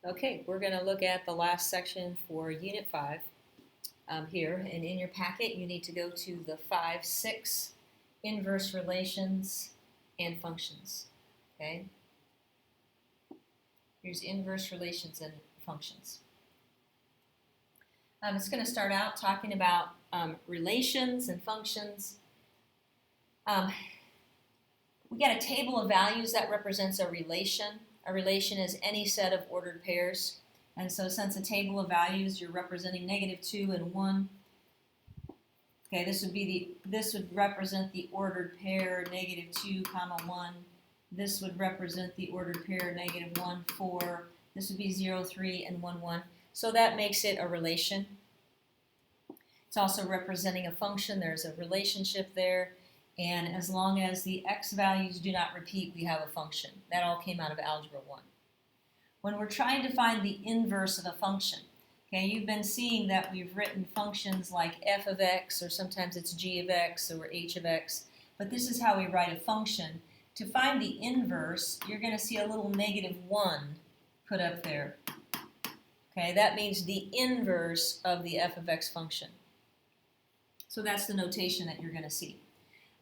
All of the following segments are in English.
Okay, we're going to look at the last section for Unit 5 here. And in your packet, you need to go to the 5-6 inverse relations and functions. Okay, here's inverse relations and functions. It's going to start out talking about relations and functions. We got a table of values that represents a relation. A relation is any set of ordered pairs. And so since a table of values, you're representing -2 and 1. Okay, this would represent the ordered pair -2, 1. This would represent the ordered pair -1, 4. This would be 0, 3, and 1, 1. So that makes it a relation. It's also representing a function. There's a relationship there. And as long as the x values do not repeat, we have a function. That all came out of Algebra 1. When we're trying to find the inverse of a function, okay, you've been seeing that we've written functions like f of x, or sometimes it's g of x, or h of x, but this is how we write a function. To find the inverse, you're going to see a little -1 put up there. Okay, that means the inverse of the f of x function. So that's the notation that you're going to see.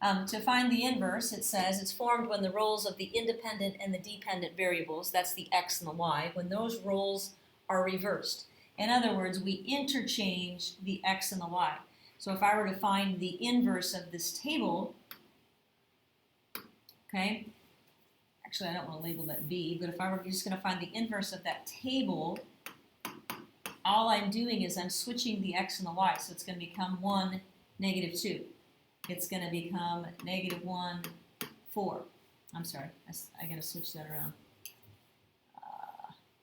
To find the inverse, it says it's formed when the roles of the independent and the dependent variables, that's the x and the y, when those roles are reversed. In other words, we interchange the x and the y. So if I were to find the inverse of this table, okay, actually I don't want to label that b, but if I were just going to find the inverse of that table, all I'm doing is I'm switching the x and the y, so it's going to become 1, -2. It's going to become -1, 4. I'm sorry, I got to switch that around.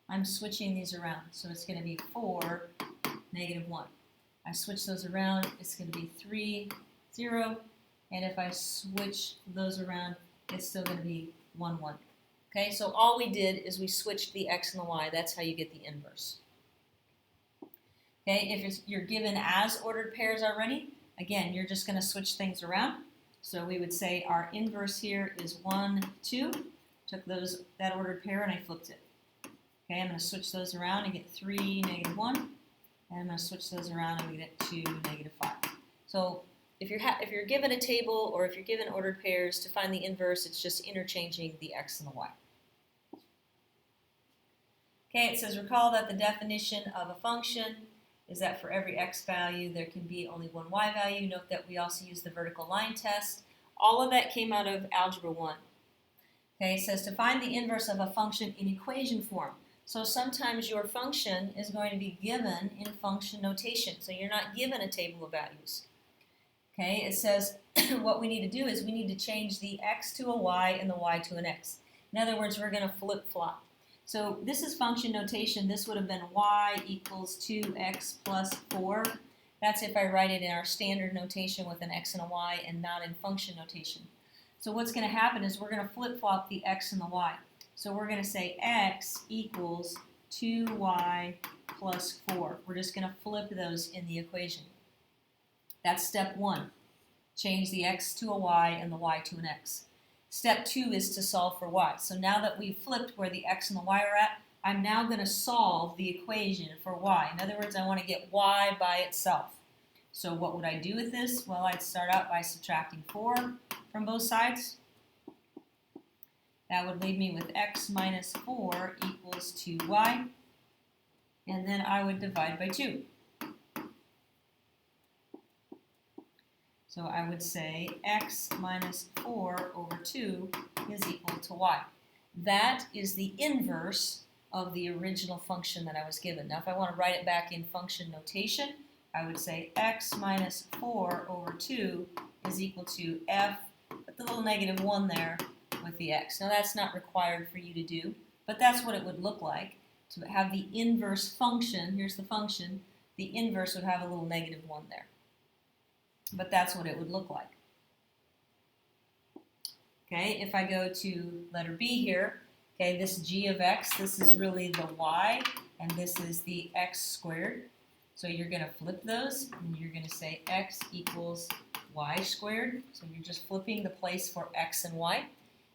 I'm switching these around, so it's going to be 4, -1. I switch those around, it's going to be 3, 0, and if I switch those around, it's still going to be 1, 1. Okay, so all we did is we switched the x and the y. That's how you get the inverse. Okay, if you're given as ordered pairs already, again, you're just going to switch things around. So we would say our inverse here is 1, 2. Took that ordered pair and I flipped it. Okay, I'm going to switch those around and get 3, -1. And I'm going to switch those around and we get 2, -5. So if you're given a table or if you're given ordered pairs, to find the inverse, it's just interchanging the x and the y. Okay, it says recall that the definition of a function is that for every x value, there can be only one y value. Note that we also use the vertical line test. All of that came out of Algebra 1. Okay, it says to find the inverse of a function in equation form. So sometimes your function is going to be given in function notation. So you're not given a table of values. Okay, it says what we need to do is we need to change the x to a y and the y to an x. In other words, we're going to flip-flop. So this is function notation. This would have been y equals 2x plus 4. That's if I write it in our standard notation with an x and a y and not in function notation. So what's going to happen is we're going to flip-flop the x and the y. So we're going to say x equals 2y plus 4. We're just going to flip those in the equation. That's step 1. Change the x to a y and the y to an x. Step 2 is to solve for y. So now that we've flipped where the x and the y are at, I'm now going to solve the equation for y. In other words, I want to get y by itself. So what would I do with this? Well, I'd start out by subtracting 4 from both sides. That would leave me with x minus 4 equals 2y. And then I would divide by 2. So I would say x minus 4 over 2 is equal to y. That is the inverse of the original function that I was given. Now if I want to write it back in function notation, I would say x minus 4 over 2 is equal to f, put the little -1 there with the x. Now that's not required for you to do, but that's what it would look like. To have the inverse function, here's the function, the inverse would have a little -1 there. But that's what it would look like. Okay, if I go to letter B here, okay, this g of x, this is really the y, and this is the x squared. So you're going to flip those, and you're going to say x equals y squared. So you're just flipping the place for x and y.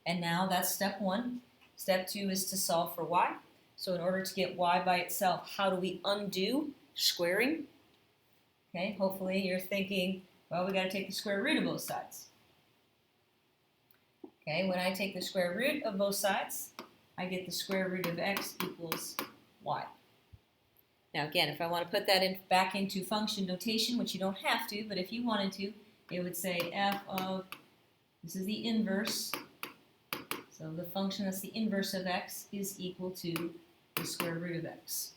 And now that's step 1. Step 2 is to solve for y. So in order to get y by itself, how do we undo squaring? Okay, hopefully you're thinking, well, we got to take the square root of both sides. Okay, when I take the square root of both sides, I get the square root of x equals y. Now again, if I want to put that back into function notation, which you don't have to, but if you wanted to, it would say f of, this is the inverse, so the function that's the inverse of x is equal to the square root of x.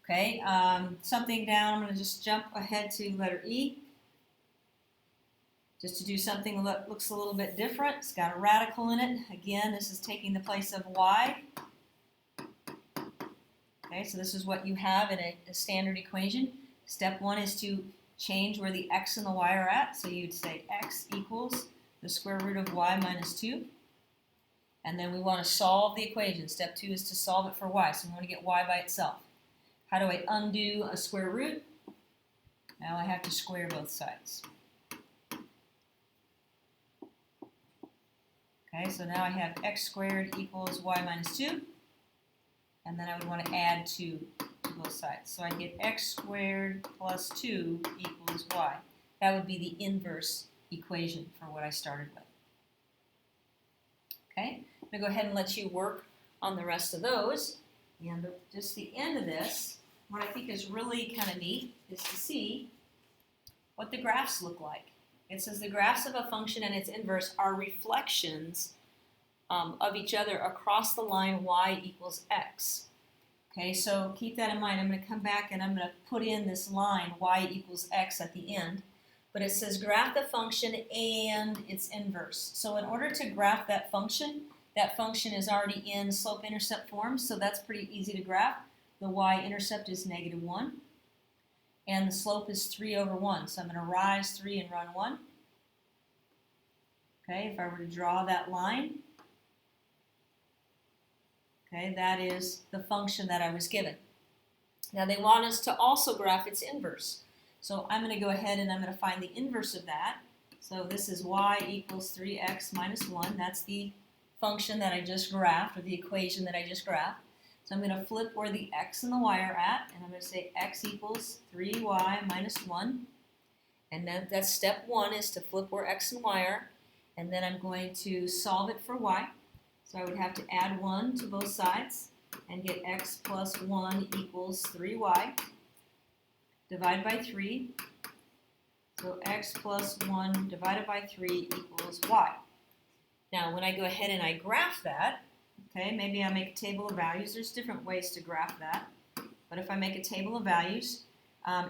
Okay, something down, I'm going to just jump ahead to letter E. Just to do something that looks a little bit different. It's got a radical in it. Again, this is taking the place of y. Okay, so this is what you have in a standard equation. Step one is to change where the x and the y are at. So you'd say x equals the square root of y minus 2. And then we want to solve the equation. Step two is to solve it for y. So we want to get y by itself. How do I undo a square root? Now I have to square both sides. Okay, so now I have x squared equals y minus 2. And then I would want to add 2 to both sides. So I get x squared plus 2 equals y. That would be the inverse equation for what I started with. Okay, I'm going to go ahead and let you work on the rest of those. And just the end of this, what I think is really kind of neat is to see what the graphs look like. It says the graphs of a function and its inverse are reflections of each other across the line y equals x. Okay, so keep that in mind. I'm going to come back and I'm going to put in this line y equals x at the end. But it says graph the function and its inverse. So in order to graph that function is already in slope-intercept form, so that's pretty easy to graph. The y-intercept is -1. And the slope is 3 over 1. So I'm going to rise 3 and run 1. Okay, if I were to draw that line, okay, that is the function that I was given. Now they want us to also graph its inverse. So I'm going to go ahead and I'm going to find the inverse of that. So this is y equals 3x minus 1. That's the function that I just graphed, or the equation that I just graphed. So I'm going to flip where the x and the y are at, and I'm going to say x equals 3y minus 1. And that's step one, is to flip where x and y are. And then I'm going to solve it for y. So I would have to add 1 to both sides and get x plus 1 equals 3y. Divide by 3. So x plus 1 divided by 3 equals y. Now when I go ahead and I graph that, okay, maybe I make a table of values. There's different ways to graph that. But if I make a table of values,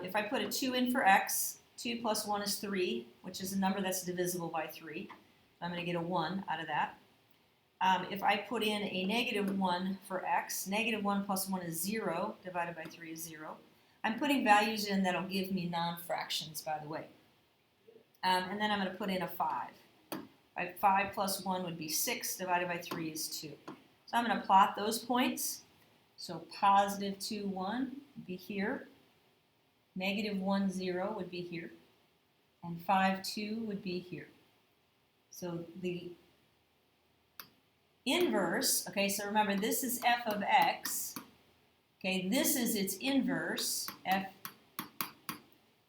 if I put a 2 in for x, 2 plus 1 is 3, which is a number that's divisible by 3. So I'm going to get a 1 out of that. If I put in a -1 for x, -1 plus 1 is 0, divided by 3 is 0. I'm putting values in that'll give me non-fractions, by the way. And then I'm going to put in a 5. 5 plus 1 would be 6, divided by 3 is 2. So I'm going to plot those points. So positive 2, 1 would be here. -1, 0 would be here. And 5, 2 would be here. So the inverse, okay, so remember this is f of x. Okay, this is its inverse, f.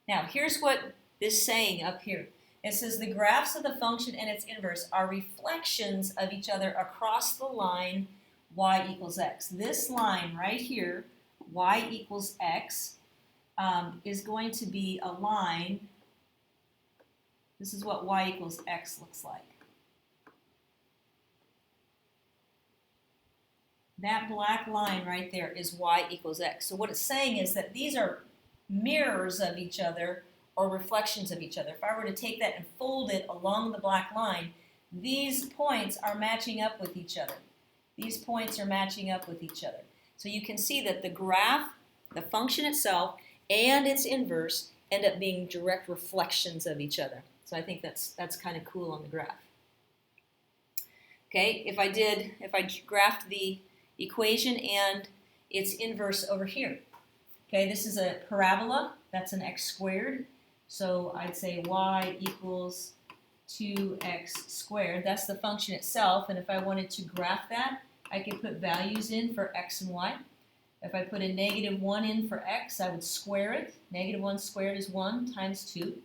Now here's what this is saying up here. It says the graphs of the function and its inverse are reflections of each other across the line y equals x. This line right here, y equals x, is going to be a line. This is what y equals x looks like. That black line right there is y equals x. So what it's saying is that these are mirrors of each other or reflections of each other. If I were to take that and fold it along the black line, these points are matching up with each other. These points are matching up with each other. So you can see that the graph, the function itself, and its inverse end up being direct reflections of each other. So I think that's kind of cool on the graph. Okay, if I graphed the equation and its inverse over here. Okay, this is a parabola. That's an x squared. So I'd say y equals 2x squared. That's the function itself, and if I wanted to graph that, I could put values in for x and y. If I put a negative 1 in for x, I would square it. Negative 1 squared is 1 times 2.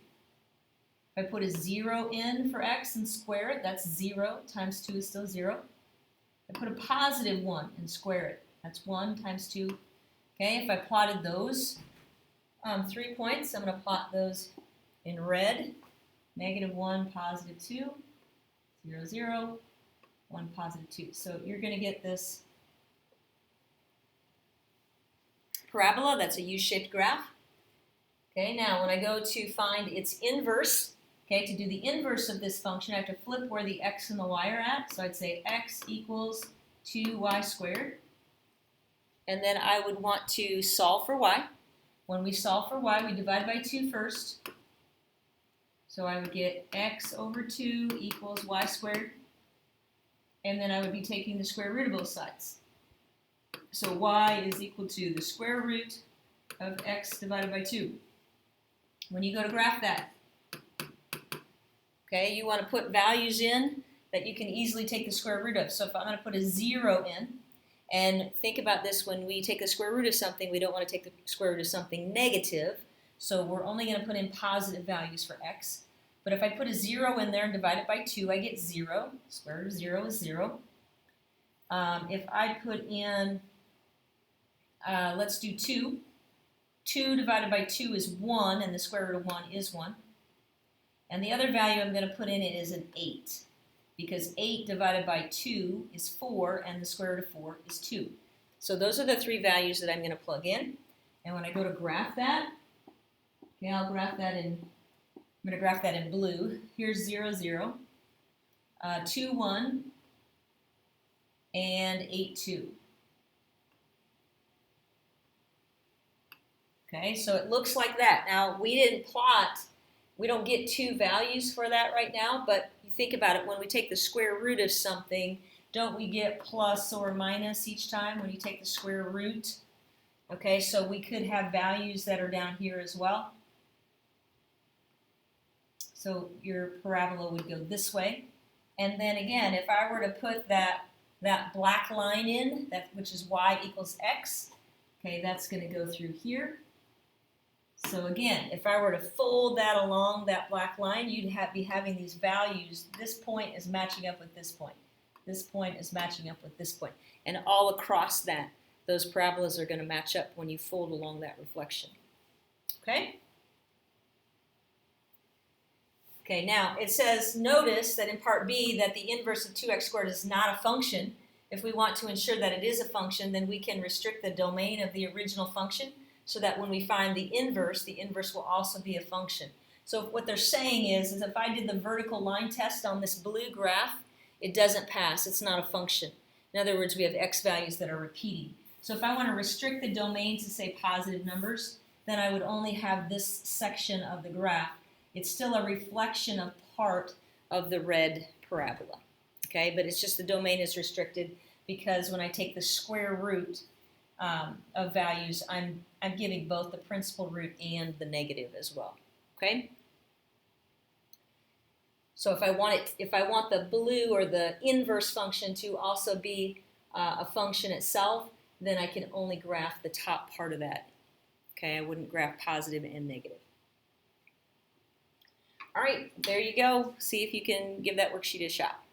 If I put a 0 in for x and square it, that's 0 times 2 is still 0. If I put a positive 1 and square it, that's 1 times 2. Okay, if I plotted those 3 points, I'm going to plot those in red. Negative 1, positive 2, 0, 0, 1, positive 2. So you're going to get this parabola. That's a U-shaped graph. Okay, now when I go to find its inverse, okay, to do the inverse of this function, I have to flip where the x and the y are at. So I'd say x equals 2y squared. And then I would want to solve for y. When we solve for y, we divide by 2 first. So I would get x over 2 equals y squared. And then I would be taking the square root of both sides. So y is equal to the square root of x divided by 2. When you go to graph that, okay, you want to put values in that you can easily take the square root of. So if I'm going to put a 0 in, and think about this, when we take the square root of something, we don't want to take the square root of something negative. So we're only going to put in positive values for x. But if I put a 0 in there and divide it by 2, I get 0. Square root of 0 is 0. If I put in, let's do 2. 2 divided by 2 is 1, and the square root of 1 is 1. And the other value I'm going to put in it is an 8, because 8 divided by 2 is 4, and the square root of 4 is 2. So those are the 3 values that I'm going to plug in. And when I go to graph that, okay, I'm going to graph that in blue. Here's 0, 0, 2, 1, and 8, 2. Okay, so it looks like that. Now, we didn't plot, we don't get 2 values for that right now, but you think about it, when we take the square root of something, don't we get plus or minus each time when you take the square root? Okay, so we could have values that are down here as well. So your parabola would go this way. And then again, if I were to put that black line in, which is y equals x, okay, that's going to go through here. So again, if I were to fold that along that black line, you'd be having these values. This point is matching up with this point. This point is matching up with this point. And all across that, those parabolas are going to match up when you fold along that reflection. Okay? Okay, now it says, notice that in part B that the inverse of 2x squared is not a function. If we want to ensure that it is a function, then we can restrict the domain of the original function so that when we find the inverse will also be a function. So what they're saying is if I did the vertical line test on this blue graph, it doesn't pass. It's not a function. In other words, we have x values that are repeating. So if I want to restrict the domain to, say, positive numbers, then I would only have this section of the graph. It's still a reflection of part of the red parabola. Okay, but it's just the domain is restricted because when I take the square root of values, I'm giving both the principal root and the negative as well. Okay. So if I want the blue or the inverse function to also be a function itself, then I can only graph the top part of that. Okay, I wouldn't graph positive and negative. All right, there you go. See if you can give that worksheet a shot.